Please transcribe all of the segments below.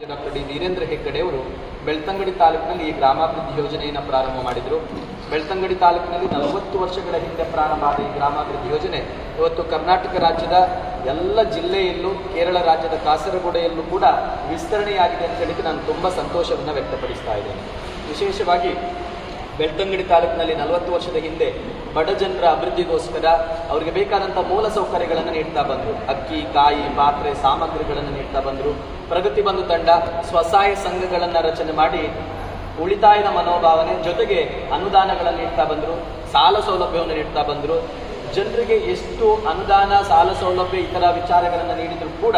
Doctor D Veerendra Heggade ಅವರು ಬೆಳ್ತಂಗಡಿ ತಾಲೂಕಿನಲ್ಲಿ ಈ ಗ್ರಾಮಾಭಿವೃದ್ಧಿ ಯೋಜನೆಯನ್ನು ಪ್ರಾರಂಭ ಮಾಡಿದರು. ಬೆಳ್ತಂಗಡಿ ತಾಲೂಕಿನಲ್ಲಿ 40 ವರ್ಷಗಳ ಹಿಂದೆ ಪ್ರಾರಂಭ ಆದ ಈ ಗ್ರಾಮಾಭಿವೃದ್ಧಿ ಯೋಜನೆ ಇವತ್ತು ಕರ್ನಾಟಕ ರಾಜ್ಯದ ಎಲ್ಲ ಜಿಲ್ಲೆಯಲ್ಲೂ, ಕೇರಳ ರಾಜ್ಯದ ಕಾಸರಗೋಡೆಯಲ್ಲೂ ಕೂಡ ವಿಸ್ತರಣೆಯಾಗಿದೆ ಅಂತ ಹೇಳಿಕ್ಕೆ ನಾನು ತುಂಬ ಸಂತೋಷವನ್ನು ವ್ಯಕ್ತಪಡಿಸ್ತಾ ಇದ್ದೇನೆ. ವಿಶೇಷವಾಗಿ ಬೆಳ್ತಂಗಡಿ ತಾಲೂಕಿನಲ್ಲಿ 40 ವರ್ಷದ ಹಿಂದೆ ಬಡ ಜನರ ಅಭಿವೃದ್ಧಿಗೋಸ್ಕರ ಅವರಿಗೆ ಬೇಕಾದಂಥ ಮೂಲ ಸೌಕರ್ಯಗಳನ್ನು ನೀಡ್ತಾ ಬಂದರು. ಅಕ್ಕಿ, ಕಾಯಿ, ಪಾತ್ರೆ, ಸಾಮಗ್ರಿಗಳನ್ನು ನೀಡ್ತಾ ಬಂದರು. ಪ್ರಗತಿ ಬಂಧು ತಂಡ ಸ್ವಸಹಾಯ ಸಂಘಗಳನ್ನು ರಚನೆ ಮಾಡಿ ಉಳಿತಾಯದ ಮನೋಭಾವನೆ ಜೊತೆಗೆ ಅನುದಾನಗಳನ್ನು ನೀಡ್ತಾ ಬಂದರು. ಸಾಲ ಸೌಲಭ್ಯವನ್ನು ನೀಡ್ತಾ ಬಂದರು. ಜನರಿಗೆ ಎಷ್ಟು ಅನುದಾನ, ಸಾಲ ಸೌಲಭ್ಯ, ಇತರ ವಿಚಾರಗಳನ್ನು ನೀಡಿದರೂ ಕೂಡ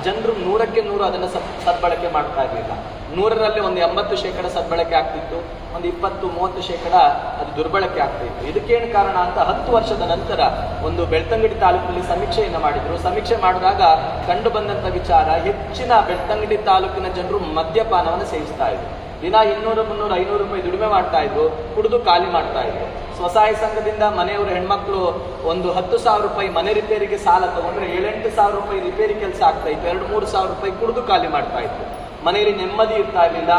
ಜನರು 100ಕ್ಕೆ 100 ಅದನ್ನು ಸದ್ಬಳಕೆ ಮಾಡ್ತಾ ಇರಲಿಲ್ಲ. 100ರಲ್ಲಿ ಒಂದು 80% ಸದ್ಬಳಕೆ ಆಗ್ತಿತ್ತು, ಒಂದು 20-30% ಅದು ದುರ್ಬಳಕೆ ಆಗ್ತಿತ್ತು. ಇದಕ್ಕೇನು ಕಾರಣ ಅಂತ 10 ವರ್ಷದ ನಂತರ ಒಂದು ಬೆಳ್ತಂಗಡಿ ತಾಲೂಕಿನಲ್ಲಿ ಸಮೀಕ್ಷೆಯನ್ನು ಮಾಡಿದರು. ಸಮೀಕ್ಷೆ ಮಾಡಿದಾಗ ಕಂಡು ಬಂದಂಥ ವಿಚಾರ, ಹೆಚ್ಚಿನ ಬೆಳ್ತಂಗಡಿ ತಾಲೂಕಿನ ಜನರು ಮದ್ಯಪಾನವನ್ನು ಸೇವಿಸ್ತಾ ಇದ್ರು. ದಿನ 200, 300, 500 ರೂಪಾಯಿ ದುಡಿಮೆ ಮಾಡ್ತಾ ಇದ್ರು, ಕುಡಿದು ಖಾಲಿ ಮಾಡ್ತಾ ಇದ್ರು. ಸ್ವಸಹಾಯ ಸಂಘದಿಂದ ಮನೆಯವರು ಹೆಣ್ಮಕ್ಳು ಒಂದು 10,000 ರೂಪಾಯಿ ಮನೆ ರಿಪೇರಿಗೆ ಸಾಲ ತಗೊಂಡ್ರೆ 7-8 ಸಾವಿರ ರೂಪಾಯಿ ರಿಪೇರಿ ಕೆಲಸ ಆಗ್ತಾ ಇತ್ತು. 2-3 ಸಾವಿರ ರೂಪಾಯಿ ಕುಡಿದು ಖಾಲಿ ಮಾಡ್ತಾ ಇತ್ತು. ಮನೆಯಲ್ಲಿ ನೆಮ್ಮದಿ ಇರ್ತಾ ಇರಲಿಲ್ಲ.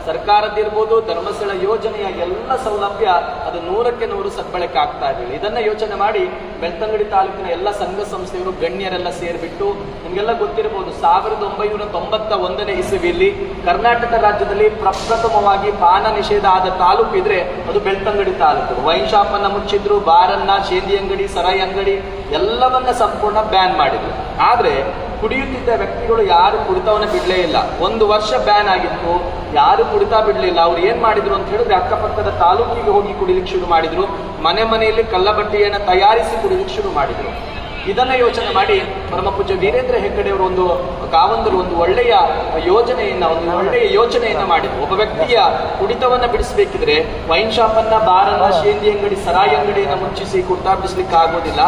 ಸರ್ಕಾರದಿರ್ಬೋದು, ಧರ್ಮಸ್ಥಳ ಯೋಜನೆಯ ಎಲ್ಲ ಸೌಲಭ್ಯ ಅದು 100ಕ್ಕೆ 100 ಸದ್ಬಳಕೆ ಆಗ್ತಾ ಇರಲಿಲ್ಲ. ಇದನ್ನ ಯೋಚನೆ ಮಾಡಿ ಬೆಳ್ತಂಗಡಿ ತಾಲೂಕಿನ ಎಲ್ಲ ಸಂಘ ಸಂಸ್ಥೆಯವರು, ಗಣ್ಯರೆಲ್ಲ ಸೇರಿಬಿಟ್ಟು, ನಿಮಗೆಲ್ಲ ಗೊತ್ತಿರಬಹುದು, 1991ನೇ ಇಸವಿಯಲ್ಲಿ ಕರ್ನಾಟಕ ರಾಜ್ಯದಲ್ಲಿ ಪ್ರಪ್ರಥಮವಾಗಿ ಪಾನ ನಿಷೇಧ ಆದ ತಾಲೂಕು ಇದ್ರೆ ಅದು ಬೆಳ್ತಂಗಡಿ ತಾಲೂಕು. ವೈನ್ ಶಾಪ್ ಅನ್ನ ಮುಚ್ಚಿದ್ರು, ಬಾರನ್ನ, ಶೇಂದಿ ಅಂಗಡಿ, ಸರಾಯಿ ಅಂಗಡಿ ಎಲ್ಲವನ್ನ ಸಂಪೂರ್ಣ ಬ್ಯಾನ್ ಮಾಡಿದ್ರು. ಆದ್ರೆ ಕುಡಿಯುತ್ತಿದ್ದ ವ್ಯಕ್ತಿಗಳು ಯಾರು ಕುಡಿತವನ್ನ ಬಿಡಲೇ ಇಲ್ಲ. 1 ವರ್ಷ ಬ್ಯಾನ್ ಆಗಿತ್ತು, ಯಾರು ಕುಡಿತಾ ಬಿಡಲಿಲ್ಲ. ಅವ್ರು ಏನ್ ಮಾಡಿದ್ರು ಅಂತ ಹೇಳಿದ್ರೆ ಅಕ್ಕಪಕ್ಕದ ತಾಲೂಕಿಗೆ ಹೋಗಿ ಕುಡಿಲಿಕ್ಕೆ ಶುರು ಮಾಡಿದ್ರು. ಮನೆಯಲ್ಲಿ ಕಲ್ಲಬಟ್ಟೆಯನ್ನು ತಯಾರಿಸಿ ಕುಡಿಲಿಕ್ಕೆ ಶುರು ಮಾಡಿದ್ರು. ಇದನ್ನ ಯೋಚನೆ ಮಾಡಿ ಪರಮ ಪೂಜ್ಯ ವೀರೇಂದ್ರ ಹೆಗ್ಗಡೆ ಅವರು ಒಂದು ಒಳ್ಳೆಯ ಯೋಚನೆಯನ್ನ ಮಾಡಿದ್ರು. ಒಬ್ಬ ವ್ಯಕ್ತಿಯ ಕುಡಿತವನ್ನ ಬಿಡಿಸಬೇಕಿದ್ರೆ ವೈನ್ ಶಾಪ್ ಅನ್ನ, ಬಾರನ್ನ, ಶೇಂದಿ ಅಂಗಡಿ, ಸರಾಯಿ ಅಂಗಡಿಯನ್ನ ಮುಚ್ಚಿಸಿ ಕುಡಿತಾ ಬಿಡಿಸ್ಲಿಕ್ಕೆ ಆಗೋದಿಲ್ಲ.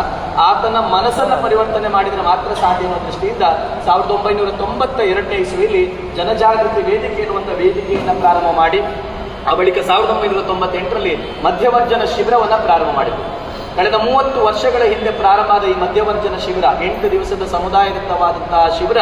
ಆತನ ಮನಸ್ಸನ್ನ ಪರಿವರ್ತನೆ ಮಾಡಿದ್ರೆ ಮಾತ್ರ ಸಾಧ್ಯ ಅನ್ನೋ ದೃಷ್ಟಿಯಿಂದ 1992ನೇ ಇಸವಿಯಲ್ಲಿ ಜನಜಾಗೃತಿ ವೇದಿಕೆ ಎನ್ನುವಂಥ ವೇದಿಕೆಯನ್ನ ಪ್ರಾರಂಭ ಮಾಡಿ, ಆ ಬಳಿಕ 1998ರಲ್ಲಿ ಮಧ್ಯವರ್ಜನ ಶಿಬಿರವನ್ನ ಪ್ರಾರಂಭ ಮಾಡಿದ್ರು. ಕಳೆದ 30 ವರ್ಷಗಳ ಹಿಂದೆ ಪ್ರಾರಂಭ ಆದ ಈ ಮಧ್ಯವರ್ಜನ ಶಿಬಿರ, 8 ದಿವಸದ ಸಮುದಾಯದತ್ತವಾದಂತಹ ಶಿಬಿರ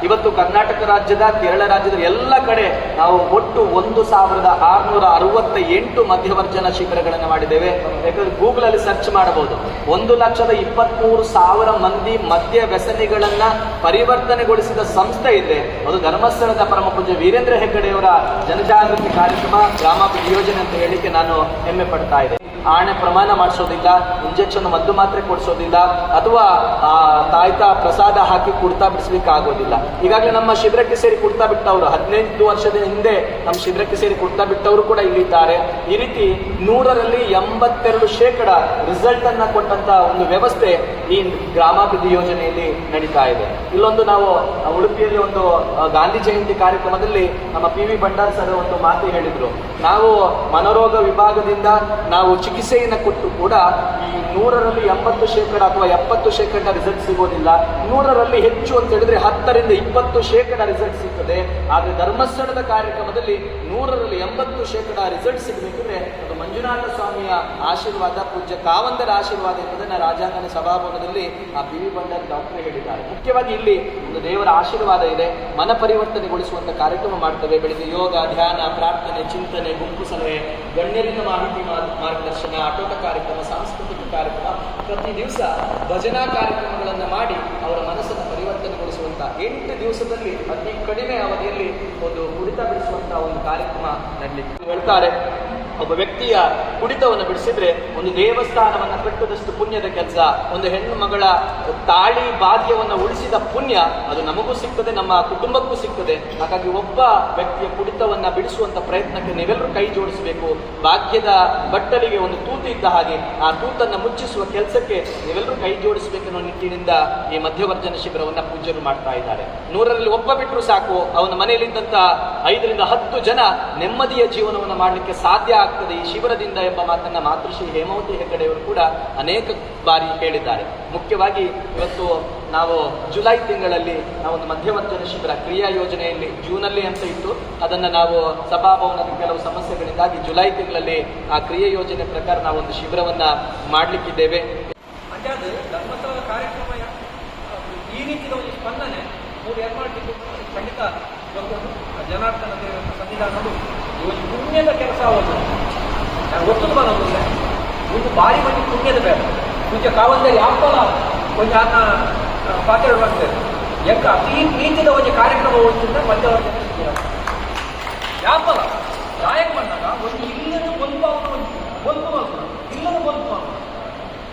ಇವತ್ತು ಕರ್ನಾಟಕ ರಾಜ್ಯದ, ಕೇರಳ ರಾಜ್ಯದ ಎಲ್ಲ ಕಡೆ ನಾವು ಒಟ್ಟು 1668 ಮಧ್ಯವರ್ಜನ ಶಿಬಿರಗಳನ್ನು ಮಾಡಿದ್ದೇವೆ. ಯಾಕಂದ್ರೆ ಗೂಗಲ್ ಅಲ್ಲಿ ಸರ್ಚ್ ಮಾಡಬಹುದು. 1,23,000 ಮಂದಿ ಮದ್ಯ ವ್ಯಸನಿಗಳನ್ನ ಪರಿವರ್ತನೆಗೊಳಿಸಿದ ಸಂಸ್ಥೆ ಇದೆ. ಅದು ಧರ್ಮಸ್ಥಳದ ಪರಮ ಪೂಜ್ಯ ವೀರೇಂದ್ರ ಹೆಗ್ಗಡೆಯವರ ಜನಜಾಗೃತಿ ಕಾರ್ಯಕ್ರಮ, ಗ್ರಾಮಾಭಿವೃದ್ಧಿ ಯೋಜನೆ ಅಂತ ಹೇಳಿಕ್ಕೆ ನಾನು ಹೆಮ್ಮೆ ಪಡ್ತಾ ಇದ್ದೆ. ಆಣೆ ಪ್ರಮಾಣ ಮಾಡಿಸೋದಿಲ್ಲ, ಇಂಜೆಕ್ಷನ್ ಮದ್ದು ಮಾತ್ರೆ ಕೊಡಿಸೋದಿಲ್ಲ, ಅಥವಾ ತಾಯ್ತಾ ಪ್ರಸಾದ ಹಾಕಿ ಕುಡ್ತಾ ಬಿಡಿಸ್ಲಿಕ್ಕೆ ಆಗೋದಿಲ್ಲ. ಈಗಾಗಲೇ ನಮ್ಮ ಶಿಬಿರಕ್ಕೆ ಸೇರಿ ಕುಡ್ತಾ ಬಿಟ್ಟವರು 18 ವರ್ಷದ ಹಿಂದೆ ನಮ್ಮ ಶಿಬಿರಕ್ಕೆ ಸೇರಿ ಕುಡ್ತಾ ಬಿಟ್ಟವರು ಕೂಡ ಇಲ್ಲಿದ್ದಾರೆ. ಈ ರೀತಿ 100ರಲ್ಲಿ 82% ರಿಸಲ್ಟ್ ಅನ್ನ ಕೊಟ್ಟಂತ ಒಂದು ವ್ಯವಸ್ಥೆ ಈ ಗ್ರಾಮಾಭಿವೃದ್ಧಿ ಯೋಜನೆಯಲ್ಲಿ ನಡೀತಾ ಇದೆ. ಇಲ್ಲೊಂದು ನಾವು ಉಡುಪಿಯಲ್ಲಿ ಒಂದು ಗಾಂಧಿ ಜಯಂತಿ ಕಾರ್ಯಕ್ರಮದಲ್ಲಿ ನಮ್ಮ PV ಭಂಡಾರ್ ಸರ್ ಒಂದು ಮಾತು ಹೇಳಿದ್ರು. ನಾವು ಮನೋರೋಗ ವಿಭಾಗದಿಂದ ನಾವು ಚಿಕಿತ್ಸೆಯನ್ನು ಕೊಟ್ಟು ಕೂಡ ಈ 100ರಲ್ಲಿ 80% ಅಥವಾ 70% ರಿಸಲ್ಟ್ ಸಿಗೋದಿಲ್ಲ. 100ರಲ್ಲಿ ಹೆಚ್ಚು ಅಂತ ಹೇಳಿದ್ರೆ 10ರಿಂದ 20% ರಿಸಲ್ಟ್ ಸಿಗ್ತದೆ. ಆದರೆ ಧರ್ಮಸ್ಥಳದ ಕಾರ್ಯಕ್ರಮದಲ್ಲಿ 100ರಲ್ಲಿ 80% ರಿಸಲ್ಟ್ ಸಿಗಬೇಕಿದ್ರೆ ಅದು ಮಂಜುನಾಥ ಸ್ವಾಮಿಯ ಆಶೀರ್ವಾದ, ಪೂಜ್ಯ ಕಾವಂದರ ಆಶೀರ್ವಾದ ಎಂಬುದನ್ನು ರಾಜಾಂಗಣ ಸಭಾಭವನದಲ್ಲಿ ಆ PV ಭಂಡಾರ್ ಡಾಕ್ಟರ್ ಹೇಳಿದ್ದಾರೆ. ಮುಖ್ಯವಾಗಿ ಇಲ್ಲಿ ಒಂದು ದೇವರ ಆಶೀರ್ವಾದ ಇದೆ. ಮನ ಪರಿವರ್ತನೆಗೊಳಿಸುವಂತ ಕಾರ್ಯಕ್ರಮ ಮಾಡ್ತೇವೆ. ಬೆಳಿಗ್ಗೆ ಯೋಗ, ಧ್ಯಾನ, ಪ್ರಾರ್ಥನೆ, ಚಿಂತನೆ, ಗುಂಪು ಸಲಹೆ, ಗಣ್ಯರಿಂದ ಮಾಹಿತಿ ಮಾರ್ಗದರ್ಶನ, ಆಟೋಟ ಕಾರ್ಯಕ್ರಮ, ಸಾಂಸ್ಕೃತಿಕ ಕಾರ್ಯಕ್ರಮ, ಪ್ರತಿ ದಿವಸ ಭಜನಾ ಕಾರ್ಯಕ್ರಮಗಳನ್ನು ಮಾಡಿ ಅವರ ಮನಸ್ಸನ್ನು ಪರಿವರ್ತನೆಗೊಳಿಸುವಂತ 8 ದಿವಸದಲ್ಲಿ ಅತಿ ಕಡಿಮೆ ಅವಧಿಯಲ್ಲಿ ಒಂದು ಕುಡಿತ ಬಿಡಿಸುವಂತ ಒಂದು ಕಾರ್ಯಕ್ರಮ ನಡೀಲಿಕ್ಕೆ ಹೇಳ್ತಾರೆ. ಒಬ್ಬ ವ್ಯಕ್ತಿಯ ಕುಡಿತವನ್ನು ಬಿಡಿಸಿದ್ರೆ ಒಂದು ದೇವಸ್ಥಾನವನ್ನು ಕಟ್ಟುವುದಷ್ಟು ಪುಣ್ಯದ ಕೆಲಸ, ಒಂದು ಹೆಣ್ಣು ಮಗಳ ತಾಳಿ ಬಾಧ್ಯವನ್ನು ಉಳಿಸಿದ ಪುಣ್ಯ ಅದು ನಮಗೂ ಸಿಗ್ತದೆ, ನಮ್ಮ ಕುಟುಂಬಕ್ಕೂ ಸಿಗ್ತದೆ. ಹಾಗಾಗಿ ಒಬ್ಬ ವ್ಯಕ್ತಿಯ ಕುಡಿತವನ್ನ ಬಿಡಿಸುವಂತ ಪ್ರಯತ್ನಕ್ಕೆ ನೀವೆಲ್ಲರೂ ಕೈ ಜೋಡಿಸಬೇಕು. ಭಾಗ್ಯದ ಬಟ್ಟಲಿಗೆ ಒಂದು ತೂತು ಇದ್ದ ಹಾಗೆ ಆ ತೂತನ್ನು ಮುಚ್ಚಿಸುವ ಕೆಲಸಕ್ಕೆ ನೀವೆಲ್ಲರೂ ಕೈ ಜೋಡಿಸಬೇಕೆನ್ನೋ ನಿಟ್ಟಿನಿಂದ ಈ ಮಧ್ಯವರ್ಜನ ಶಿಬಿರವನ್ನ ಪೂಜ್ಯರು ಮಾಡ್ತಾ ಇದ್ದಾರೆ. 100ರಲ್ಲಿ ಒಬ್ಬ ಬಿಟ್ಟರು ಸಾಕು, ಅವನ ಮನೆಯಲ್ಲಿದ್ದಂತ 5ರಿಂದ 10 ಜನ ನೆಮ್ಮದಿಯ ಜೀವನವನ್ನು ಮಾಡಲಿಕ್ಕೆ ಸಾಧ್ಯ ಆಗ್ತದೆ ಈ ಶಿಬಿರದಿಂದ ಎಂಬ ಮಾತನ್ನ ಮಾತೃಶ್ರೀ ಹೇಮಾವತಿ ಹೆಗ್ಗಡೆಯವರು ಕೂಡ ಅನೇಕ ಬಾರಿ ಹೇಳಿದ್ದಾರೆ. ಮುಖ್ಯವಾಗಿ ಇವತ್ತು ನಾವು ಜುಲೈ ತಿಂಗಳಲ್ಲಿ ನಾವೊಂದು ಮಧ್ಯವರ್ಜನ ಶಿಬಿರ ಕ್ರಿಯಾ ಯೋಜನೆಯಲ್ಲಿ ಜೂನಲ್ಲಿ ಅಂತ ಇತ್ತು, ಅದನ್ನು ನಾವು ಸಭಾಭವನದ ಕೆಲವು ಸಮಸ್ಯೆಗಳಿಂದಾಗಿ ಜುಲೈ ತಿಂಗಳಲ್ಲಿ ಆ ಕ್ರಿಯಾ ಯೋಜನೆ ಪ್ರಕಾರ ನಾವೊಂದು ಶಿಬಿರವನ್ನ ಮಾಡಲಿಕ್ಕಿದ್ದೇವೆ. ಧರ್ಮಸ್ಥಳ ಕಾರ್ಯಕ್ರಮ ಈ ರೀತಿಯ ಒಂದು ಸ್ಪಂದನೆ ಅವ್ರು ಏನ್ ಮಾಡ್ತಿದ್ರು ಖಂಡಿತ ಜನಾರ್ದನ ದೇವರ ಸನ್ನಿಧಾನಗಳು ಇವತ್ತು ಪುಣ್ಯದ ಕೆಲಸ ಅವನು ನಾನು ಗೊತ್ತದು ಬರೋದಿಲ್ಲ ಒಂದು ಬಾರಿ ಮಂದಿ ಪುಣ್ಯದ ಬೇಡ ಮುಂಚೆ ಕಾವಂದಲ್ಲಿ ಆಪಲ ಕೊಂಚ ಅನ್ನ ಪಾತ್ರ ಮಾಡ್ತಾರೆ ಯಾಕ ಅತಿ ಪ್ರೀತಿದ ಒಂದು ಕಾರ್ಯಕ್ರಮ ಹೋಗ್ತಿದ್ದ ಮಧ್ಯವರ್ಗ ಯಾಪಲ ಗಾಯಕ ಬಂದಾಗ ಒಂದು ಇಲ್ಲದ ಒಂದು ಅವನು ಒಂದು ಮಾಡ್ಕೊಂಡು ಇಲ್ಲದ ಒಂದು ಮಾಡ್ಕೊಂಡು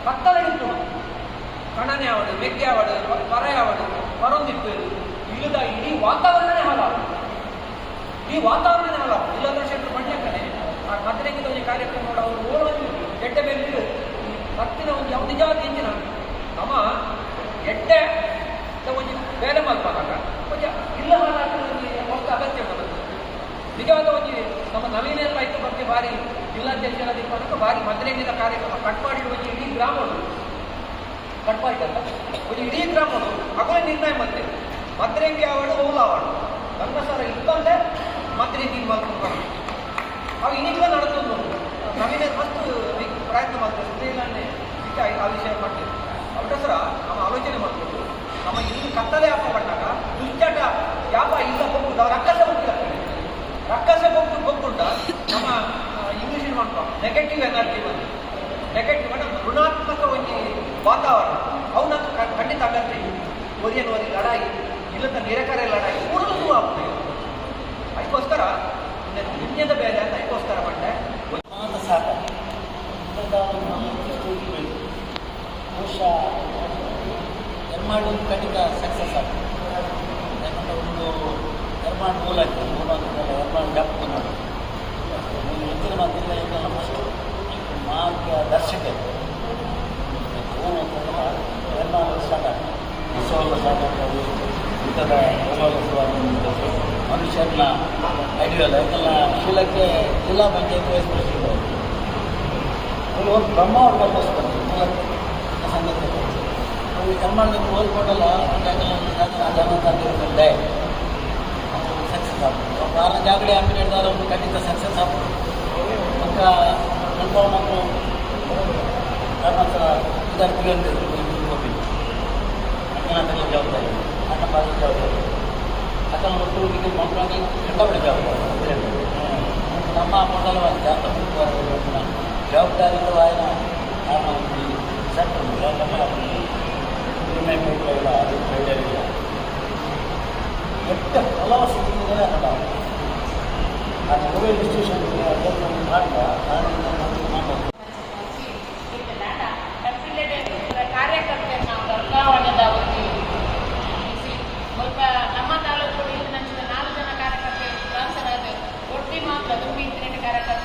ಕತ್ತಲ ಇತ್ತು ಕಣನೆ ಆವಡು ಮೆಕ್ಕೆ ಆವಡು ಪರ ಆವಡು ಪರೊಂದಿತ್ತು ಇಲ್ಲದ ಇಡೀ ವಾತಾವರಣನೇ ಹಾಳಾಗ ಈ ವಾತಾವರಣನೇ ಹಾಳಾಗ ಇಲ್ಲದ ಶೆಟ್ರು ಮಂಡ್ಯಕ್ಕನೆ ಆ ಮದ್ರೆಗಿದ ಒಂದು ಕಾರ್ಯಕ್ರಮ ನೋಡ ಅವರು ಓಡೋದು ಎಡ್ಡೆ ಮೇಲೆ ಭಕ್ತಿನ ಒಂದು ಯಾವ ನಿಜವಾದ ಎಂಜಿನ ನಮ್ಮ ಎಡ್ಡೆ ಒಂದು ಬೇರೆ ಮಲ್ಪಾಗ ಕೊಂಚ ಇಲ್ಲ ಹಾಳಾಗ್ತದೆ ಹೊಸ ಅಗತ್ಯ ಬರುತ್ತೆ ನಿಜವಾದ ಒಂದು ನಮ್ಮ ನವೀನೆಲ್ಲ ಆಯ್ತು ಬಗ್ಗೆ ಭಾರಿ ಜಿಲ್ಲಾಧ್ಯಕ್ಷರ ದಿಕ್ಕ ಭಾರಿ ಮದ್ರೆಗಿದ ಕಾರ್ಯಕ್ರಮ ಕಟ್ ಮಾಡಿ ಒಂದು ಇಡೀ ಗ್ರಾಮಗಳು ಕಟ್ ಮಾಡಿದ್ದಲ್ಲ ಒಂದು ಇಡೀ ಗ್ರಾಮಗಳು ಅದೇ ನಿರ್ಣಯ ಮತ್ತೆ ಮದ್ರೆಂಗಿ ಆವಾಡು ಓಲ ಆವಾಡು ಧರ್ಮಸ್ಥಳ ಇತ್ತಂದ್ರೆ ಮದ್ರೆ ನೀನು ಮಾಡ್ಕೊಂಡು ಅವು ಇನ್ನಿಲ್ಲ ನಡೆದು ನವೀನ ಮಸ್ತ್ ಪ್ರಯತ್ನ ಮಾಡ್ತಾರೆ ಸ್ತ್ರೀಲನ್ನೇ ಆ ವಿಷಯ ಮಾಡ್ತೀವಿ ಅವ್ರ ಸರ ನಮ್ಮ ಆಲೋಚನೆ ಮಾಡ್ಬೋದು ನಮ್ಮ ಇಲ್ಲಿ ಕತ್ತಲೆ ಹಬ್ಬ ಪಟ್ಟಾಗ ದುಶ್ಚಟ ಯಾಪ ಇಲ್ಲ ಹೋಗ್ಬಿಟ್ಟು ಅವ್ರ ರಕ್ಕಸೆ ಹೋಗ್ತಿಲ್ಲ ರಕ್ಕಸೆ ಹೋಗ್ಬಿಟ್ಟ ನಮ್ಮ ಇಂಗ್ಲೀಷ್ ಮಾಡ್ಕೊ ನೆಗೆಟಿವ್ ಎನರ್ಜಿ ಬಂದು ನೆಗೆಟಿವ್ ಅಂದ್ರೆ ಋಣಾತ್ಮಕ ಒಂದು ವಾತಾವರಣ ಅವನ್ನ ಖಂಡಿತ ಅಗತ್ಯ ಕೊರಿಯನ್ ವರಿ ಲಡಾಯಿ ಇಲ್ಲದ ನಿರಕರೆ ಲಡಾಯಿ ಉಳಿದು ಆಗ್ತದೆ ಅದಕ್ಕೋಸ್ಕರ ಪುಣ್ಯದ ಬೇರೆ ಅಂತ ಅದಕ್ಕೋಸ್ಕರ ಬಂಡೆ ಸಾಕ ಬಹುಶಃ ನಿರ್ಮಾಣ ಖಂಡಿತ ಸಕ್ಸಸ್ ಆಗ್ತದೆ ಯಾಕಂದರೆ ಒಂದು ನಿರ್ಮಾಣ ಮೂಲ ಆಗ್ತದೆ ನಿರ್ಮಾಣ ವ್ಯಾಪ್ತಿ ಮಾಡಿ ಹೆಚ್ಚಿನ ಮಾತಿಲ್ಲ ಈಗ ಫಸ್ಟ್ ಮಾರ್ಗದರ್ಶಕ ನಿರ್ಮಾಣ ಸ್ಟಾರ್ಟ್ ಆಗ್ತದೆ ಉತ್ಸವ ಸ್ಟಾರ್ಟ್ ಆಗ್ತದೆ ಇಂಥದ ಉತ್ಸವ ಮನುಷ್ಯರನ್ನ ಐಡಿಯಲ್ ಯಾಕೆಲ್ಲ ಶೀಲಕ್ಕೆ ಜಿಲ್ಲಾ ಪಂಚಾಯತ್ ವೈಸ್ ಪ್ರೆಸಿಡೆಂಟ್ ಇಲ್ಲಿ ಒಂದು ಬ್ರಹ್ಮ ಅವ್ರು ಕಲ್ಪಿಸ್ತಾರೆ ಸಂಗತಿ ಈ ಕರ್ನಾಟಕಕ್ಕೆ ಓದ್ಕೊಂಡಲ್ಲ ಜನತೆ ಸಕ್ಸಸ್ ಆಗ್ತದೆ ಕಾರಣ ಜಾಗಡಿ ಅಂಗಡಿ ಹಿಡಿದಾರ ಒಂದು ಖಂಡಿತ ಸಕ್ಸಸ್ ಆಗ್ತದೆ ಮತ್ತು ಸ್ವಲ್ಪ ಮತ್ತು ಕರ್ನಾಟಕ ವಿದ್ಯಾರ್ಥಿಗಳಿಂದ ಹೋಗಿಲ್ಲ ಅಜ್ಞಾನದಲ್ಲಿ ಜವಾಬ್ದಾರಿ ಅಣ್ಣ ಪಾದ ಜವಾಬ್ದಾರಿ ಅಕ್ಕ ಮಕ್ಕಳಿಗೆ ಮಕ್ಕಳಿಗೆ ಕಂಡಪಡೆ ಜವಾಬ್ದಾರಿ ನಮ್ಮ ಮೊದಲ ಜವಾಬ್ದಾರಿಯುತವಾದ ಕಾರಣ ಇಲ್ಲ ಅದು ಇಲ್ಲ ಎಷ್ಟು ಹಲವು ಸ್ಥಿತಿಗಳೇ ಅಲ್ಲ ನಾನು ರೈಲ್ವೆ ಸ್ಟೇಷನ್ಗೆ ಅದನ್ನು ಮಾಡಿದ ಮಾಡಬೇಕು ಕಾರ್ಯಕರ್ತೆ ನಾವು ವರ್ಗಾವಣೆದವರಿಗೆ ಸ್ವಲ್ಪ ನಮ್ಮ ತಾಲೂಕು ಇಲ್ಲಿ ನಂಚಿದ 4 ಜನ ಕಾರ್ಯಕರ್ತೆ ಟ್ರಾನ್ಸ್ಫರ್ ಆದ ಒಟ್ಟಿ ಮಾತ್ರ ದುರ್ಮಿ ಕಾರ್ಯಕರ್ತೆ